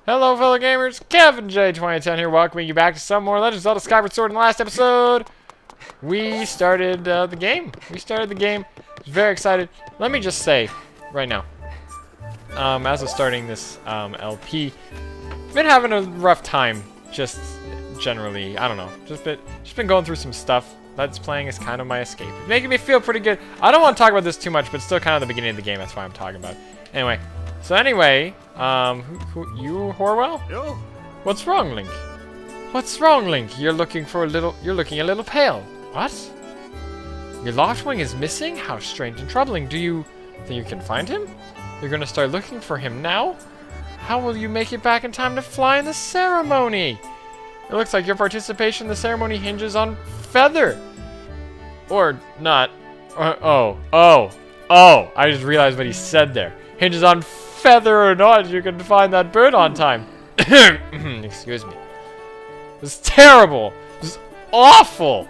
Hello, fellow gamers. Kevin J2010 here, welcoming you back to some more Legend of Zelda Skyward Sword. In the last episode, we started the game. I was very excited. Let me just say, right now, as of starting this LP, been having a rough time. Just generally, I don't know. Just been going through some stuff. Let's playing is kind of my escape. It's making me feel pretty good. I don't want to talk about this too much, but still kind of the beginning of the game. That's why I'm talking about it. Anyway. So anyway, you Horwell? Yo. What's wrong, Link? What's wrong, Link? You're looking a little pale. What? Your Loftwing is missing? How strange and troubling. Do you think you can find him? You're gonna start looking for him now? How will you make it back in time to fly in the ceremony? It looks like your participation in the ceremony hinges on feather. Or not. Oh, I just realized what he said there. Hinges on feather or not, you can find that bird on time. Excuse me. This is terrible. This is awful.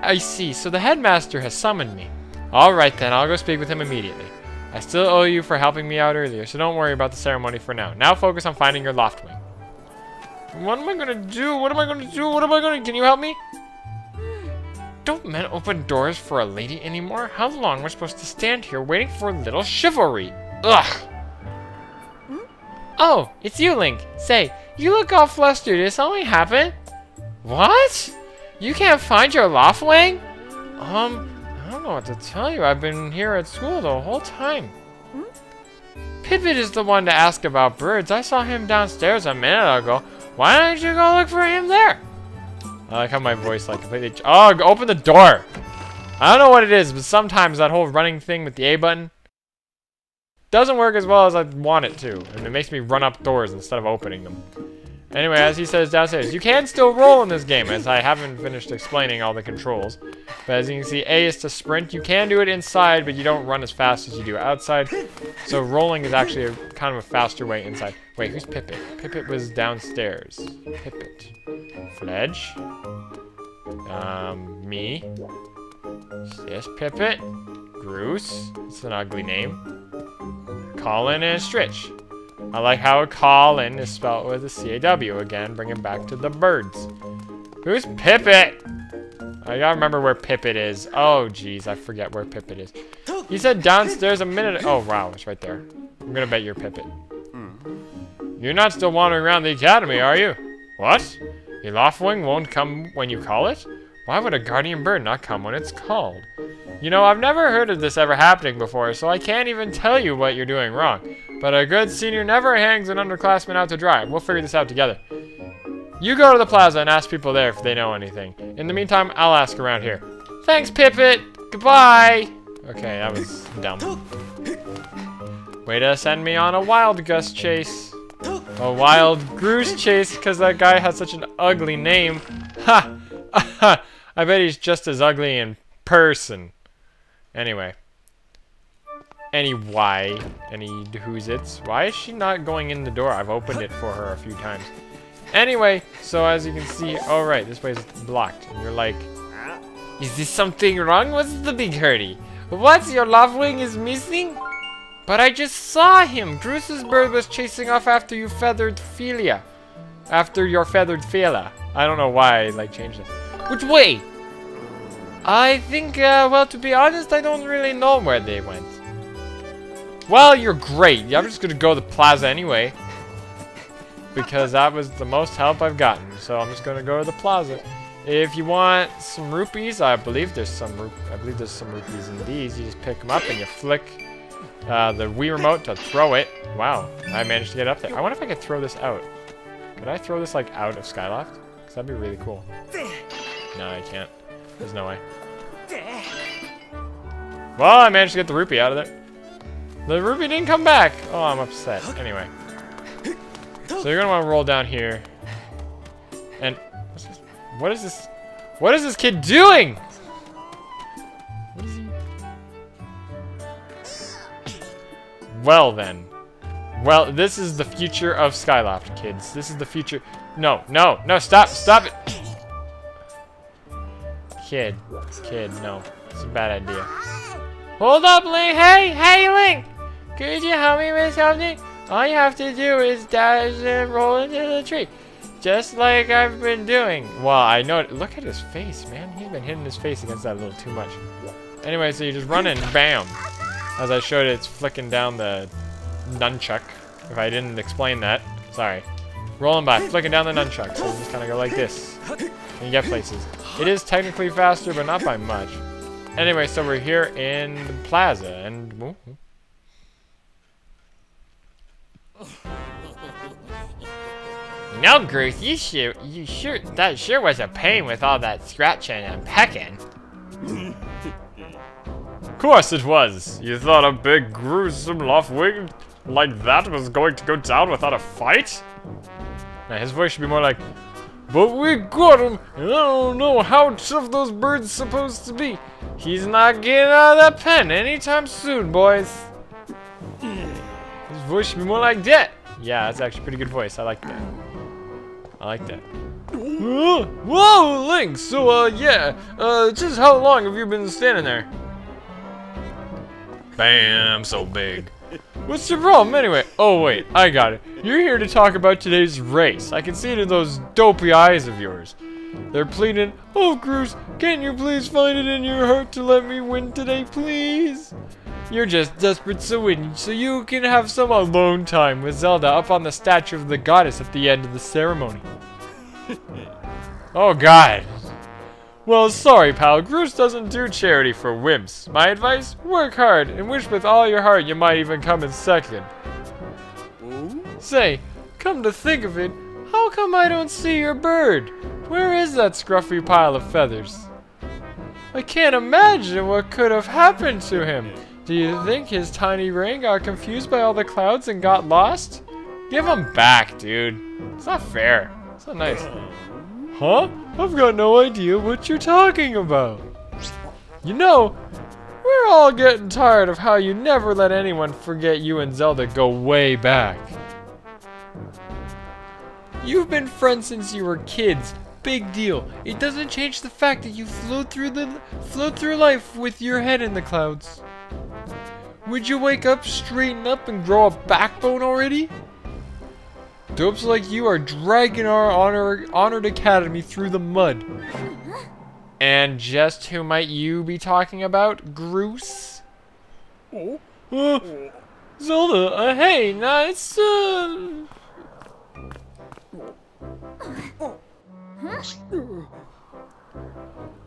I see. So the headmaster has summoned me. Alright then, I'll go speak with him immediately. I still owe you for helping me out earlier, so don't worry about the ceremony for now. Now focus on finding your Loftwing. What am I gonna do? Can you help me? Don't men open doors for a lady anymore? How long we're supposed to stand here waiting for a little chivalry? Ugh! Oh, it's you, Link. Say, you look all flustered. Did something happen? What? You can't find your Loftwing? I don't know what to tell you. I've been here at school the whole time. Pipit is the one to ask about birds. I saw him downstairs a minute ago. Why don't you go look for him there? I like how my voice like completely... Oh, open the door! I don't know what it is, but sometimes that whole running thing with the A button doesn't work as well as I want it to. And it makes me run up doors instead of opening them. Anyway, as he says downstairs, you can still roll in this game, as I haven't finished explaining all the controls. But as you can see, A is to sprint. You can do it inside, but you don't run as fast as you do outside. So rolling is actually kind of a faster way inside. Wait, who's Pipit? Pipit was downstairs. Pipit. Fledge. Me. Yes, Pipit. Groose. It's an ugly name. Colin and Stritch. I like how Colin is spelled with a C-A-W. Again, bring it back to the birds. Who's Pipit? I gotta remember where Pipit is. Oh, jeez, I forget where Pipit is. He said downstairs a minute. Oh, wow, it's right there. I'm gonna bet you're Pipit. You're not still wandering around the academy, are you? What? Your Loftwing won't come when you call it? Why would a guardian bird not come when it's called? You know, I've never heard of this ever happening before, so I can't even tell you what you're doing wrong. But a good senior never hangs an underclassman out to dry. We'll figure this out together. You go to the plaza and ask people there if they know anything. In the meantime, I'll ask around here. Thanks, Pipit. Goodbye. Okay, that was dumb. Way to send me on a wild Gus chase. A wild Groose chase, because that guy has such an ugly name. Ha! I bet he's just as ugly in person. Anyway. Any who's it's. Why is she not going in the door? I've opened it for her a few times. Anyway, so as you can see, oh right, this place is blocked. And you're like, is this something wrong? What's the big hurry? What? Your Loftwing is missing? But I just saw him. Groose's bird was chasing off after you feathered Felia. After your feathered Fela. I don't know why I like changed it. Which way? I think, well, to be honest, I don't really know where they went. Well, you're great. I'm just gonna go to the plaza anyway. Because that was the most help I've gotten. So I'm just gonna go to the plaza. If you want some rupees, I believe there's some rupees in these. You just pick them up and you flick the Wii remote to throw it. Wow, I managed to get up there. I wonder if I could throw this out. Could I throw this like out of Skyloft? Because that'd be really cool. No, I can't. There's no way. Well, I managed to get the rupee out of there. The rupee didn't come back. Oh, I'm upset. Anyway. So you're gonna want to roll down here. And what is this? What is this kid doing? What is he? Well then. Well, this is the future of Skyloft, kids. This is the future. No, stop it. Kid, no. It's a bad idea. Hold up, Link. Hey, Link. Could you help me with something? All you have to do is dash and roll into the tree. Just like I've been doing. Well, I know it. Look at his face, man. He's been hitting his face against that a little too much. Anyway, so you just run in, bam. As I showed it, it's flicking down the nunchuck. If I didn't explain that, sorry. Rolling by, flicking down the nunchuck. So you just kind of go like this. And you get places. It is technically faster, but not by much. Anyway, so we're here in the plaza, and... No, Groose, that sure was a pain with all that scratching and pecking. Of course it was. You thought a big, gruesome Loftwing like that was going to go down without a fight? Now his voice should be more like, but we got him, and I don't know how tough those birds supposed to be. He's not getting out of that pen anytime soon, boys. His voice should be more like that. Yeah, that's actually a pretty good voice. I like that. I like that. Whoa, Link! So, just how long have you been standing there? Bam, so big. What's the problem anyway? Oh wait, I got it. You're here to talk about today's race. I can see it in those dopey eyes of yours. They're pleading, oh Groose, can you please find it in your heart to let me win today, please? You're just desperate to win, so you can have some alone time with Zelda up on the statue of the goddess at the end of the ceremony. Oh god. Well, sorry, pal. Groose doesn't do charity for wimps. My advice? Work hard and wish with all your heart you might even come in second. Say, come to think of it, how come I don't see your bird? Where is that scruffy pile of feathers? I can't imagine what could have happened to him. Do you think his tiny ring got confused by all the clouds and got lost? Give him back, dude. It's not fair. It's not nice. Huh? I've got no idea what you're talking about. You know, we're all getting tired of how you never let anyone forget you and Zelda go way back. You've been friends since you were kids. Big deal. It doesn't change the fact that you float through life with your head in the clouds. Would you wake up, straighten up, and grow a backbone already? Dopes like you are dragging our honored academy through the mud. And just who might you be talking about, Groose? Zelda, hey, nice,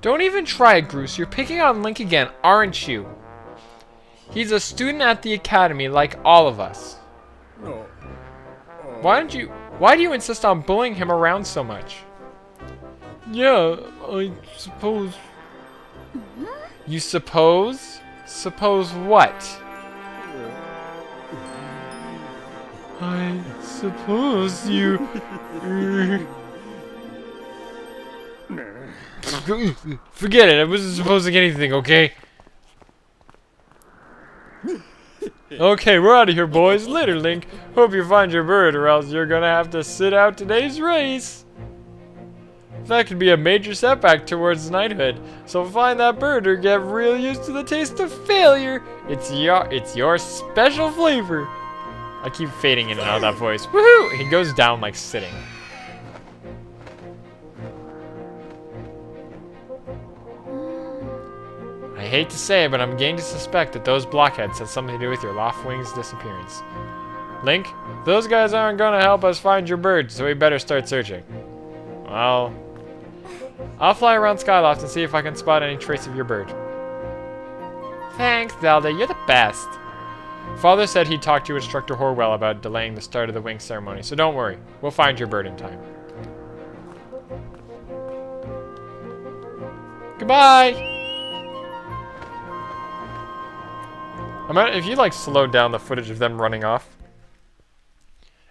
Don't even try it, Groose. You're picking on Link again, aren't you? He's a student at the academy like all of us. Why do you insist on bullying him around so much? Yeah, I suppose. You suppose? Suppose what? I suppose you... Forget it, I wasn't supposing anything, okay? Okay, we're out of here, boys. Later, Link. Hope you find your bird, or else you're gonna have to sit out today's race. That could be a major setback towards knighthood. So find that bird or get real used to the taste of failure. It's your special flavor. I keep fading in and out of that voice. Woohoo! He goes down like sitting. I hate to say it, but I'm beginning to suspect that those blockheads had something to do with your Loftwing's disappearance. Link, those guys aren't gonna help us find your bird, so we better start searching. Well, I'll fly around Skyloft and see if I can spot any trace of your bird. Thanks, Zelda, you're the best. Father said he'd talk to Instructor Horwell about delaying the start of the wing ceremony, so don't worry, we'll find your bird in time. Goodbye! If you like slowed down the footage of them running off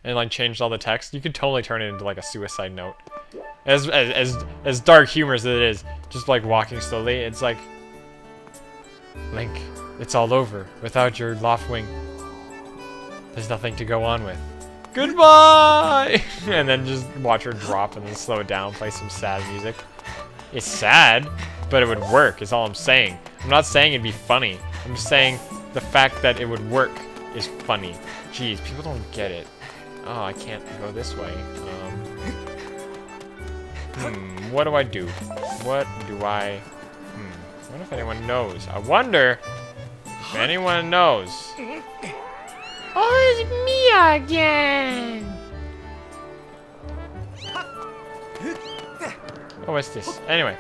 and like changed all the text, you could totally turn it into like a suicide note. As dark humor as it is, just like walking slowly, it's like, Link, it's all over. Without your Loftwing, there's nothing to go on with. Goodbye! And then just watch her drop and then slow it down, play some sad music. It's sad, but it would work, is all I'm saying. I'm not saying it'd be funny. I'm just saying the fact that it would work is funny. Jeez, people don't get it. Oh, I can't go this way. What do I do? What do I... I wonder if anyone knows. I wonder if anyone knows. Oh, it's Mia again! Oh, what's this? Anyway,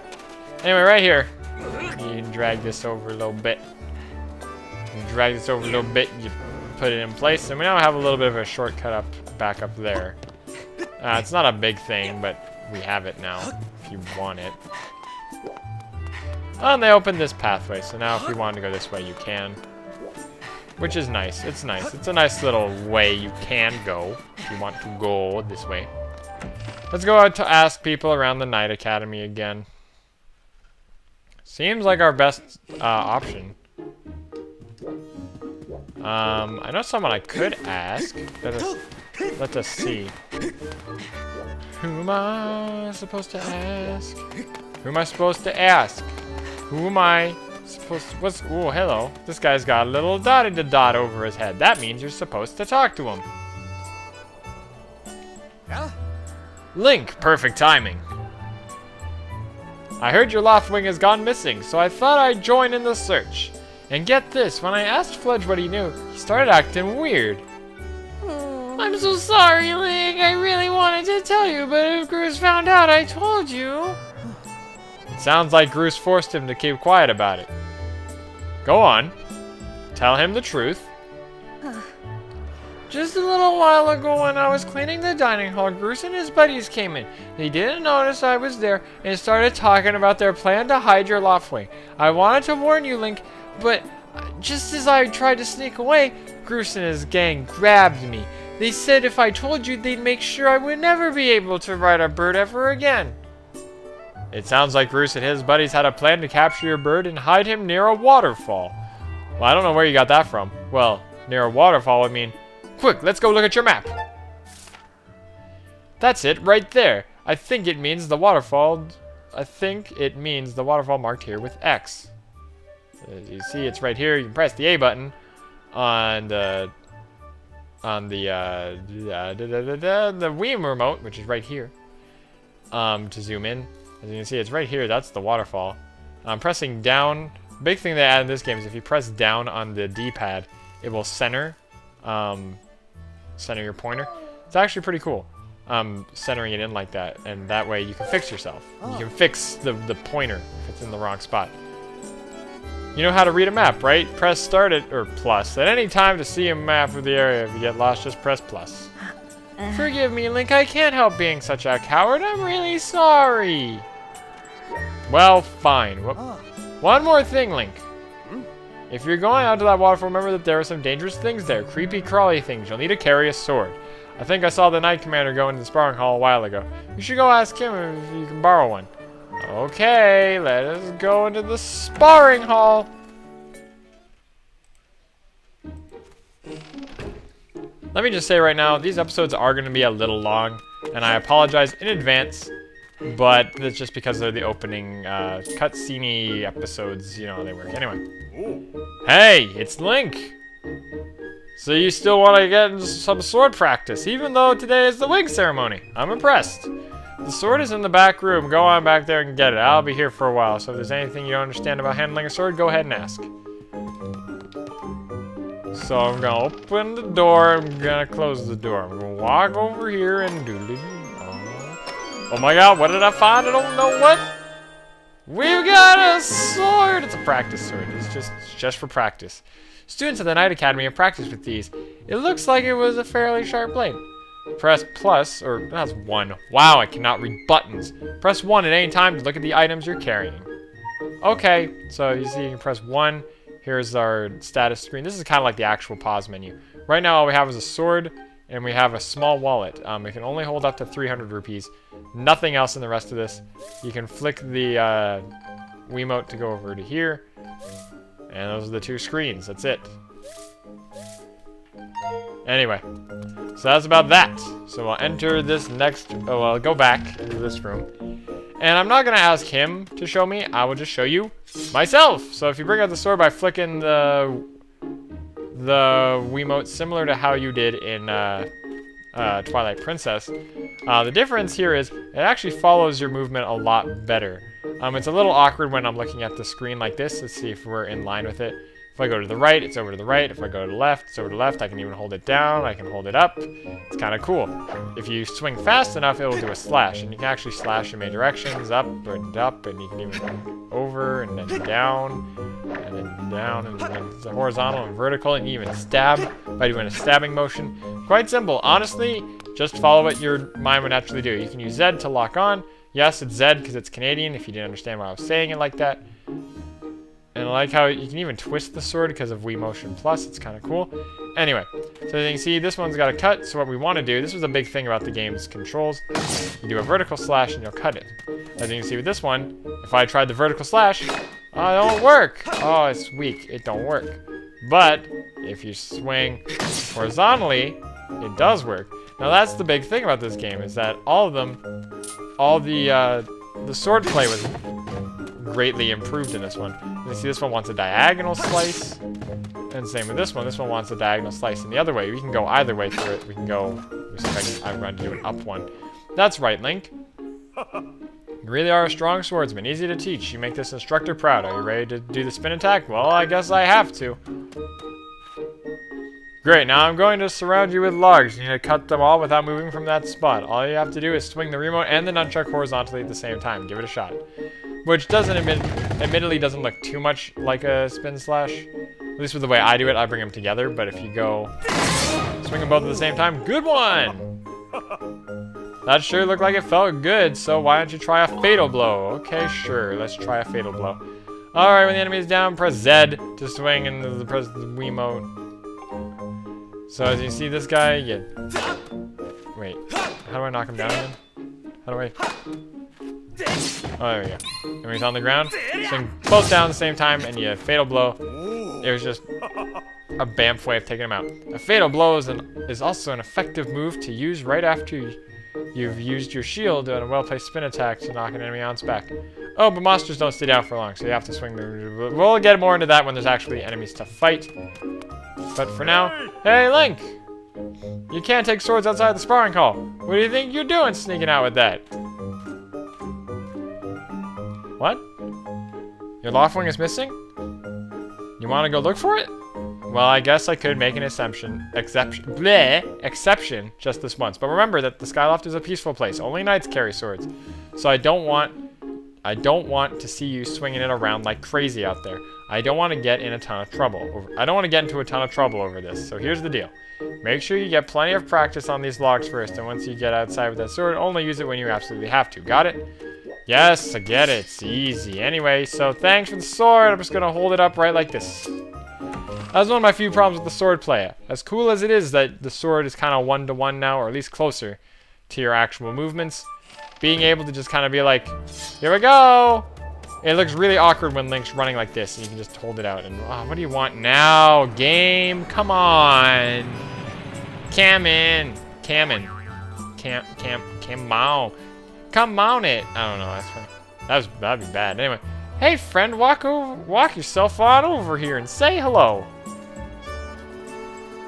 right here. You can drag this over a little bit. You put it in place, and we now have a little bit of a shortcut back up there. It's not a big thing, but we have it now, if you want it. Oh, and they opened this pathway, so now if you want to go this way, you can. Which is nice. It's nice. It's a nice little way you can go, if you want to go this way. Let's go out to ask people around the Knight Academy again. Seems like our best option. I know someone I could ask. Let us see. Who am I supposed to ask? Who am I supposed to ask? Who am I supposed to... Oh, hello. This guy's got a little dotty-da-dot over his head. That means you're supposed to talk to him. Yeah? Link, perfect timing. I heard your Loftwing has gone missing, so I thought I'd join in the search. And get this, when I asked Fledge what he knew, he started acting weird. I'm so sorry, Link. I really wanted to tell you, but if Groose found out I told you... It sounds like Groose forced him to keep quiet about it. Go on. Tell him the truth. Just a little while ago when I was cleaning the dining hall, Groose and his buddies came in. They didn't notice I was there and started talking about their plan to hide your Loftwing. I wanted to warn you, Link, but just as I tried to sneak away, Groose and his gang grabbed me. They said if I told you, they'd make sure I would never be able to ride a bird ever again. It sounds like Groose and his buddies had a plan to capture your bird and hide him near a waterfall. Well, I don't know where you got that from. Well, near a waterfall would mean... Quick, let's go look at your map. That's it, right there. I think it means the waterfall marked here with X. As you see, it's right here. You can press the A button on the Wii remote, which is right here, to zoom in. As you can see, it's right here. That's the waterfall. I'm pressing down. Big thing they add in this game is if you press down on the D-pad, it will center your pointer. It's actually pretty cool. Centering it in like that, and that way you can fix yourself. You can fix the pointer if it's in the wrong spot. You know how to read a map, right? Press start or plus at any time to see a map of the area. If you get lost, just press plus. Forgive me, Link. I can't help being such a coward. I'm really sorry. Well, fine. One more thing, Link. If you're going out to that waterfall, remember that there are some dangerous things there. Creepy, crawly things. You'll need to carry a sword. I think I saw the Knight Commander go into the Sparring Hall a while ago. You should go ask him if you can borrow one. Okay, let us go into the Sparring Hall. Let me just say right now, these episodes are going to be a little long, and I apologize in advance, but that's just because they're the opening cutscene episodes, you know how they work. Anyway. Hey, it's Link! So you still want to get into some sword practice, even though today is the wing ceremony. I'm impressed. The sword is in the back room. Go on back there and get it. I'll be here for a while, so if there's anything you don't understand about handling a sword, go ahead and ask. So I'm gonna open the door, I'm gonna close the door. I'm gonna walk over here and do. Oh my god, what did I find? I don't know what. We've got a sword! It's a practice sword. It's just for practice. Students at the Knight Academy have practiced with these. It looks like it was a fairly sharp blade. Press plus, or that's 1. Wow, I cannot read buttons. Press 1 at any time to look at the items you're carrying. Okay, so you see you can press 1. Here's our status screen. This is kind of like the actual pause menu. Right now all we have is a sword, and we have a small wallet. We can only hold up to 300 rupees. Nothing else in the rest of this. You can flick the Wiimote to go over to here. And those are the 2 screens. That's it. Anyway, so that's about that. So we'll enter this next... Oh, well, go back into this room. And I'm not going to ask him to show me. I will just show you myself. So if you bring out the sword by flicking the the Wiimote similar to how you did in Twilight Princess. The difference here is it actually follows your movement a lot better. It's a little awkward when I'm looking at the screen like this. Let's see if we're in line with it. If I go to the right, it's over to the right. If I go to the left, it's over to the left. I can even hold it down. I can hold it up. It's kind of cool. If you swing fast enough, it will do a slash. And you can actually slash in many directions, up, and you can even go over, and then down, and then down, and then horizontal and vertical, and even stab by doing a stabbing motion. Quite simple. Honestly, just follow what your mind would naturally do. You can use Z to lock on. Yes, it's Z because it's Canadian, if you didn't understand why I was saying it like that. And I like how you can even twist the sword because of Wii Motion Plus. It's kind of cool. Anyway, so as you can see, this one's got a cut. So what we want to do, this was a big thing about the game's controls. You do a vertical slash and you'll cut it. As you can see with this one, if I tried the vertical slash, it don't work. Oh, it's weak. It don't work. But if you swing horizontally, it does work. Now that's the big thing about this game, is that all the sword play was greatly improved in this one. You see this one wants a diagonal slice, and same with this one. This one wants a diagonal slice in the other way. We can go either way through it. We can go, I'm going to do an up one. That's right, Link. You really are a strong swordsman, easy to teach. You make this instructor proud. Are you ready to do the spin attack? Well, I guess I have to. Great, now I'm going to surround you with logs. You need to cut them all without moving from that spot. All you have to do is swing the remote and the nunchuck horizontally at the same time. Give it a shot. Which doesn't admittedly doesn't look too much like a spin slash. At least with the way I do it, I bring them together. But if you go swing them both at the same time, good one! That sure looked like it felt good, so why don't you try a fatal blow? Okay, sure, let's try a fatal blow. Alright, when the enemy is down, press Z to swing and press the Wiimote. So as you see this guy, wait, how do I knock him down again? How do I? Oh, there we go. Enemy's on the ground, swing both down at the same time, and you fatal blow. It was just a bamf way of taking him out. A fatal blow is also an effective move to use right after you've used your shield on a well-placed spin attack to knock an enemy on its back. Oh, but monsters don't stay down for long, so you have to swing the... We'll get more into that when there's actually enemies to fight. But for now, hey, Link! You can't take swords outside the Sparring Hall. What do you think you're doing sneaking out with that? What? Your Loftwing is missing? You want to go look for it? Well, I guess I could make an exception just this once. But remember that the Skyloft is a peaceful place. Only knights carry swords. So I don't want to see you swinging it around like crazy out there. I don't want to get in a ton of trouble. I don't want to get into a ton of trouble over this. So here's the deal. Make sure you get plenty of practice on these logs first. And once you get outside with that sword, only use it when you absolutely have to. Got it? Yes, I get it. It's easy. Anyway, so thanks for the sword. I'm just going to hold it up right like this. That's one of my few problems with the sword play. As cool as it is that the sword is kind of one-to-one now, or at least closer to your actual movements, being able to just kind of be like, here we go! It looks really awkward when Link's running like this, and you can just hold it out. And what do you want now, game? Come on! Come on. Come on it! I don't know, that's funny. That'd be bad. Anyway. Hey friend, walk yourself on over here and say hello.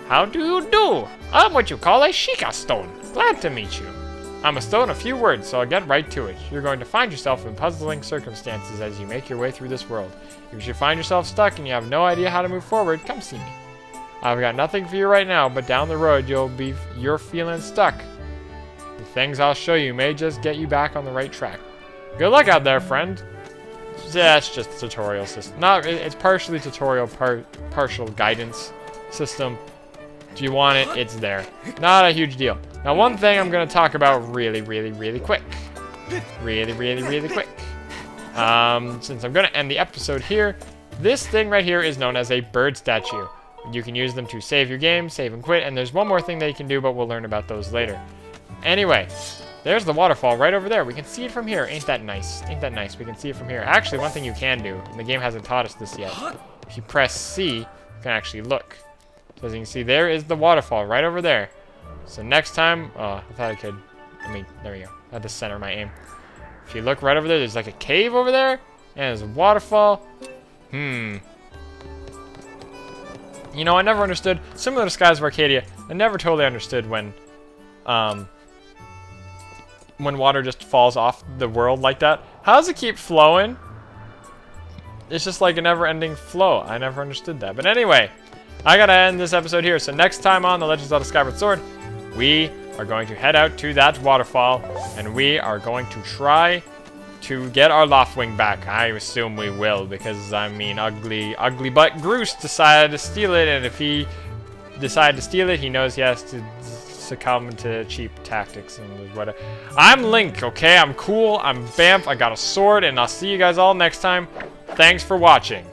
How do you do? I'm what you call a Sheikah stone. Glad to meet you. I'm a stone, a few words, so I'll get right to it. You're going to find yourself in puzzling circumstances as you make your way through this world. If you find yourself stuck and you have no idea how to move forward, come see me. I've got nothing for you right now, but down the road you're feeling stuck. The things I'll show you may just get you back on the right track. Good luck out there, friend. Yeah, it's just a tutorial system. It's partially tutorial, partial guidance system. If you want it, it's there. Not a huge deal. Now, one thing I'm going to talk about really quick. Really quick. Since I'm going to end the episode here, this thing right here is known as a bird statue. You can use them to save your game, save and quit, and there's one more thing that you can do, but we'll learn about those later. Anyway, there's the waterfall right over there. We can see it from here. Ain't that nice? Ain't that nice? We can see it from here. Actually, one thing you can do, and the game hasn't taught us this yet. If you press C, you can actually look. So as you can see, there is the waterfall right over there. So next time, I thought I could, there we go. I had to center my aim. If you look right over there, there's like a cave over there, and there's a waterfall. You know, I never understood, similar to Skies of Arcadia, I never totally understood when water just falls off the world like that. How does it keep flowing? It's just like a never-ending flow. I never understood that. But anyway, I gotta end this episode here. So next time on The Legend of Zelda Skyward Sword, we are going to head out to that waterfall, and we are going to try to get our Loftwing back. I assume we will, because, I mean, ugly butt Groose decided to steal it, and if he decided to steal it, he knows he has to succumb to cheap tactics and whatever. I'm Link, okay? I'm cool, I'm Bamf, I got a sword, and I'll see you guys all next time. Thanks for watching.